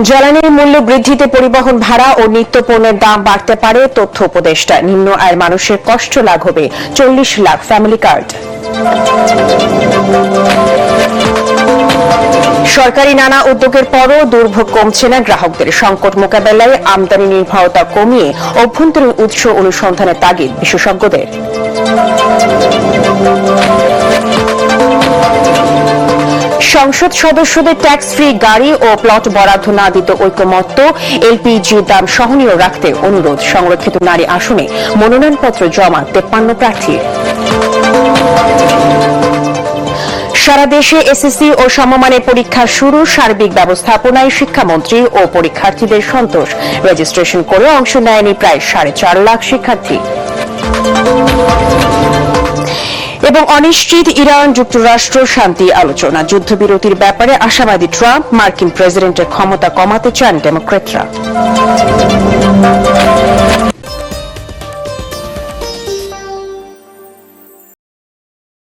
জ্বালানির মূল্য বৃদ্ধিতে পরিবহন ভাড়া ও নিত্যপণ্যের দাম বাড়তে পারে, তথ্য উপদেষ্টা। নিম্ন আয়ের মানুষের কষ্ট লাঘবে 40 লাখ ফ্যামিলি কার্ড। সরকারি নানা উদ্যোগের পরও দুর্ভোগ কমছে না গ্রাহকদের। সংকট মোকাবেলায় আমদানি নির্ভরতা কমিয়ে অভ্যন্তরীণ উৎস অনুসন্ধানের তাগিদ বিশেষজ্ঞদের। সংসদ সদস্যদের ট্যাক্স ফ্রি গাড়ি ও প্লট বরাদ্দ না দিতে ঐকমত্য। এলপিজি দাম সহনীয় রাখতে অনুরোধ। সংরক্ষিত নারী আসনে মনোনয়নপত্র জমা 53 প্রার্থীর। সারা দেশে এসএসসি ও সমমানের পরীক্ষা শুরু। সার্বিক ব্যবস্থাপনায় শিক্ষামন্ত্রী ও পরীক্ষার্থীদের সন্তোষ। রেজিস্ট্রেশন করে অংশ নেয়নি প্রায় 4.5 লাখ শিক্ষার্থী। এবং অনিশ্চিত ইরান যুক্তরাষ্ট্র শান্তি আলোচনা। যুদ্ধবিরতির ব্যাপারে আশাবাদী ট্রাম্প। মার্কিন প্রেসিডেন্টের ক্ষমতা কমাতে চান ডেমোক্র্যাটরা।